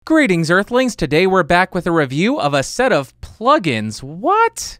Greetings, Earthlings. Today we're back with a review of a set of plugins. What?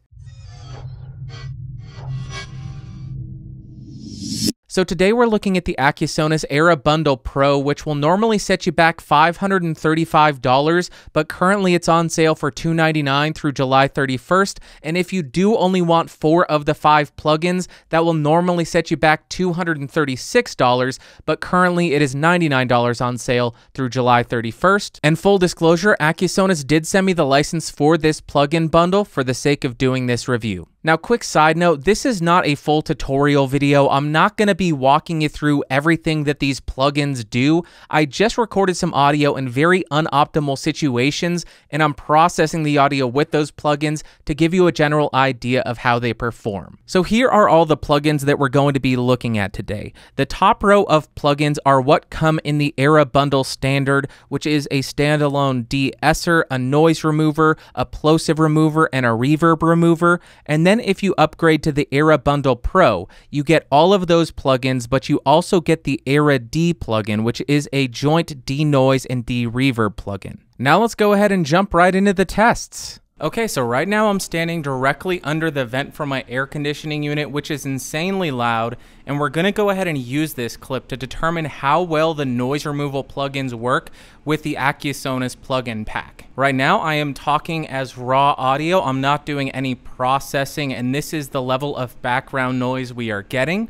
So today we're looking at the Accusonus Era Bundle Pro, which will normally set you back $535, but currently it's on sale for $299 through July 31st. And if you do only want 4 of the 5 plugins, that will normally set you back $236, but currently it is $99 on sale through July 31st. And full disclosure, Accusonus did send me the license for this plugin bundle for the sake of doing this review. Now, quick side note, this is not a full tutorial video. I'm not going to be walking you through everything that these plugins do. I just recorded some audio in very unoptimal situations, and I'm processing the audio with those plugins to give you a general idea of how they perform. So here are all the plugins that we're going to be looking at today. The top row of plugins are what come in the Era Bundle Standard, which is a standalone de-esser, a noise remover, a plosive remover, and a reverb remover. And then if you upgrade to the Era Bundle Pro, you get all of those plugins, but you also get the Era D plugin, which is a joint denoise and de-reverb plugin. Now let's go ahead and jump right into the tests. Okay, so right now I'm standing directly under the vent from my air conditioning unit, which is insanely loud, and we're going to go ahead and use this clip to determine how well the noise removal plugins work with the Accusonus plugin pack. Right now I am talking as raw audio. I'm not doing any processing, and this is the level of background noise we are getting.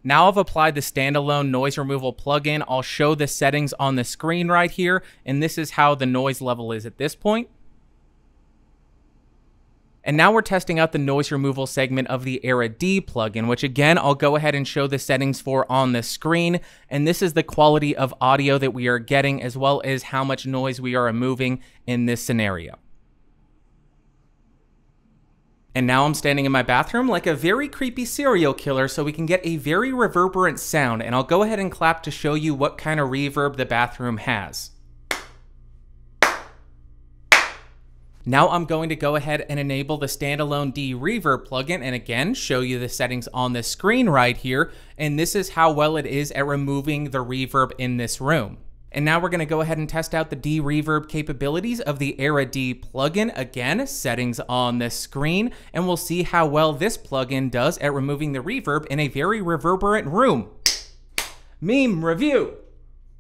Now I've applied the standalone noise removal plugin. I'll show the settings on the screen right here, and this is how the noise level is at this point. And now we're testing out the noise removal segment of the Era D plugin, which again, I'll go ahead and show the settings for on the screen. And this is the quality of audio that we are getting, as well as how much noise we are removing in this scenario. And now I'm standing in my bathroom like a very creepy serial killer so we can get a very reverberant sound, and I'll go ahead and clap to show you what kind of reverb the bathroom has. Now I'm going to go ahead and enable the standalone de-reverb plugin, and again show you the settings on the screen right here, and this is how well it is at removing the reverb in this room. And now we're going to go ahead and test out the de-reverb capabilities of the Era D plugin. Again, settings on the screen, and we'll see how well this plugin does at removing the reverb in a very reverberant room. Meme review.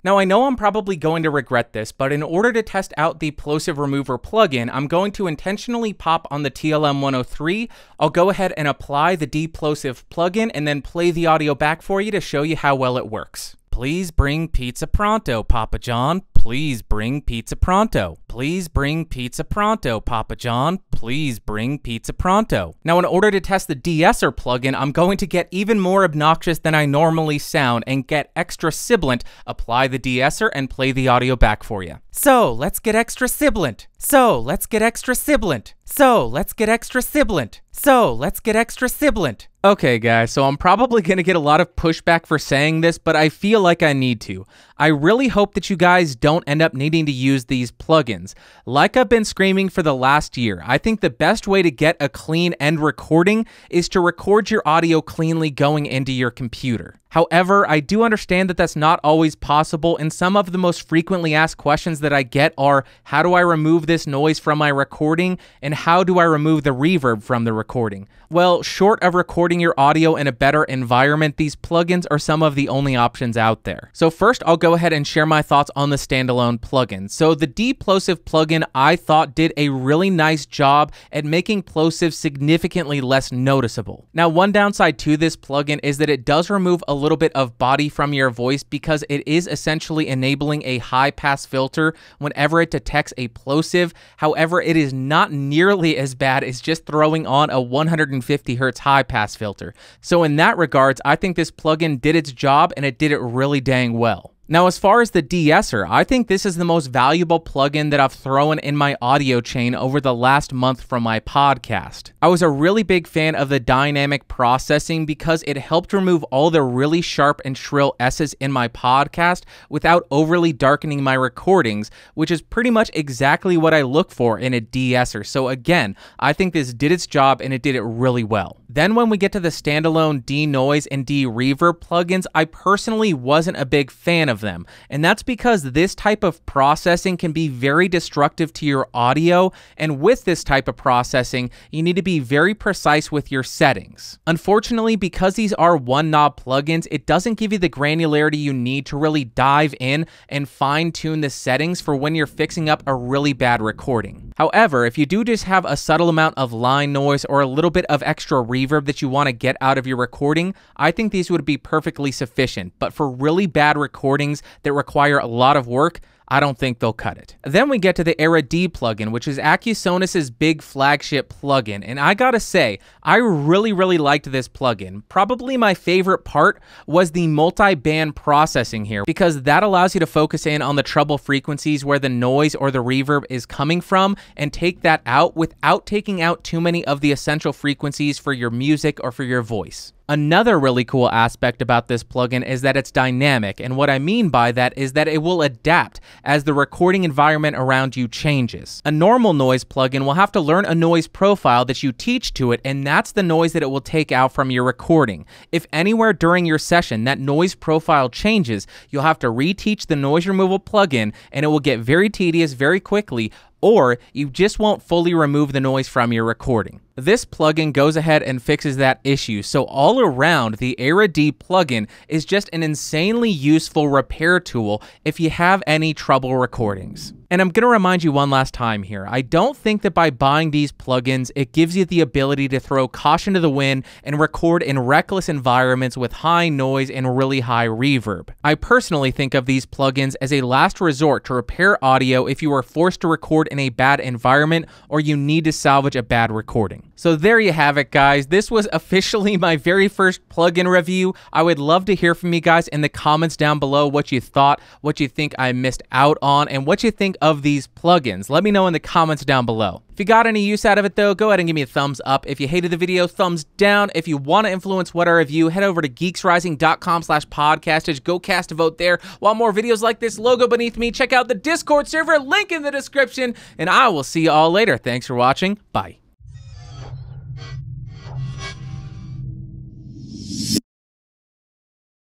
Now I know I'm probably going to regret this, but in order to test out the plosive remover plugin, I'm going to intentionally pop on the TLM 103. I'll go ahead and apply the De-plosive plugin and then play the audio back for you to show you how well it works. Please bring pizza pronto, Papa John. Please bring pizza pronto. Please bring pizza pronto, Papa John. Please bring pizza pronto. Now, in order to test the de-esser plugin, I'm going to get even more obnoxious than I normally sound and get extra sibilant, apply the de-esser, and play the audio back for you. So, let's get extra sibilant. So, let's get extra sibilant. So, let's get extra sibilant. So, let's get extra sibilant. Okay, guys, so I'm probably going to get a lot of pushback for saying this, but I feel like I need to. I really hope that you guys don't end up needing to use these plugins. Like I've been screaming for the last year, I think the best way to get a clean end recording is to record your audio cleanly going into your computer. However, I do understand that that's not always possible, and some of the most frequently asked questions that I get are, how do I remove this noise from my recording, and how do I remove the reverb from the recording? Well, short of recording your audio in a better environment, these plugins are some of the only options out there. So first, I'll go ahead and share my thoughts on the standalone plugin. So the De-plosive plugin, I thought, did a really nice job at making plosive significantly less noticeable. Now, one downside to this plugin is that it does remove a little bit of body from your voice because it is essentially enabling a high pass filter whenever it detects a plosive. However, it is not nearly as bad as just throwing on a 150 Hz high pass filter. So in that regards, I think this plugin did its job and it did it really dang well. Now, as far as the de-esser, I think this is the most valuable plugin that I've thrown in my audio chain over the last month from my podcast. I was a really big fan of the dynamic processing because it helped remove all the really sharp and shrill S's in my podcast without overly darkening my recordings, which is pretty much exactly what I look for in a de-esser. So again, I think this did its job and it did it really well. Then when we get to the standalone de-noise and de-reverb plugins, I personally wasn't a big fan of them. And that's because this type of processing can be very destructive to your audio. And with this type of processing, you need to be very precise with your settings. Unfortunately, because these are one knob plugins, it doesn't give you the granularity you need to really dive in and fine tune the settings for when you're fixing up a really bad recording. However, if you do just have a subtle amount of line noise or a little bit of extra reverb that you want to get out of your recording, I think these would be perfectly sufficient. But for really bad recordings that require a lot of work, I don't think they'll cut it. Then we get to the Era D plugin, which is Accusonus's big flagship plugin. And I gotta say, I really liked this plugin. Probably my favorite part was the multi-band processing here, because that allows you to focus in on the treble frequencies where the noise or the reverb is coming from and take that out without taking out too many of the essential frequencies for your music or for your voice. Another really cool aspect about this plugin is that it's dynamic, and what I mean by that is that it will adapt as the recording environment around you changes. A normal noise plugin will have to learn a noise profile that you teach to it, and that's the noise that it will take out from your recording. If anywhere during your session that noise profile changes, you'll have to reteach the noise removal plugin, and it will get very tedious very quickly, or you just won't fully remove the noise from your recording. This plugin goes ahead and fixes that issue, so all around, the Era D plugin is just an insanely useful repair tool if you have any trouble recordings. And I'm going to remind you one last time here, I don't think that by buying these plugins, it gives you the ability to throw caution to the wind and record in reckless environments with high noise and really high reverb. I personally think of these plugins as a last resort to repair audio if you are forced to record in a bad environment or you need to salvage a bad recording. So there you have it, guys. This was officially my very first plugin review. I would love to hear from you guys in the comments down below what you thought, what you think I missed out on, and what you think of these plugins. Let me know in the comments down below. If you got any use out of it though, go ahead and give me a thumbs up. If you hated the video, thumbs down. If you want to influence what I review, head over to geeksrising.com/podcastage. Go cast a vote there. Want more videos like this logo beneath me? Check out the Discord server, link in the description, and I will see you all later. Thanks for watching. Bye.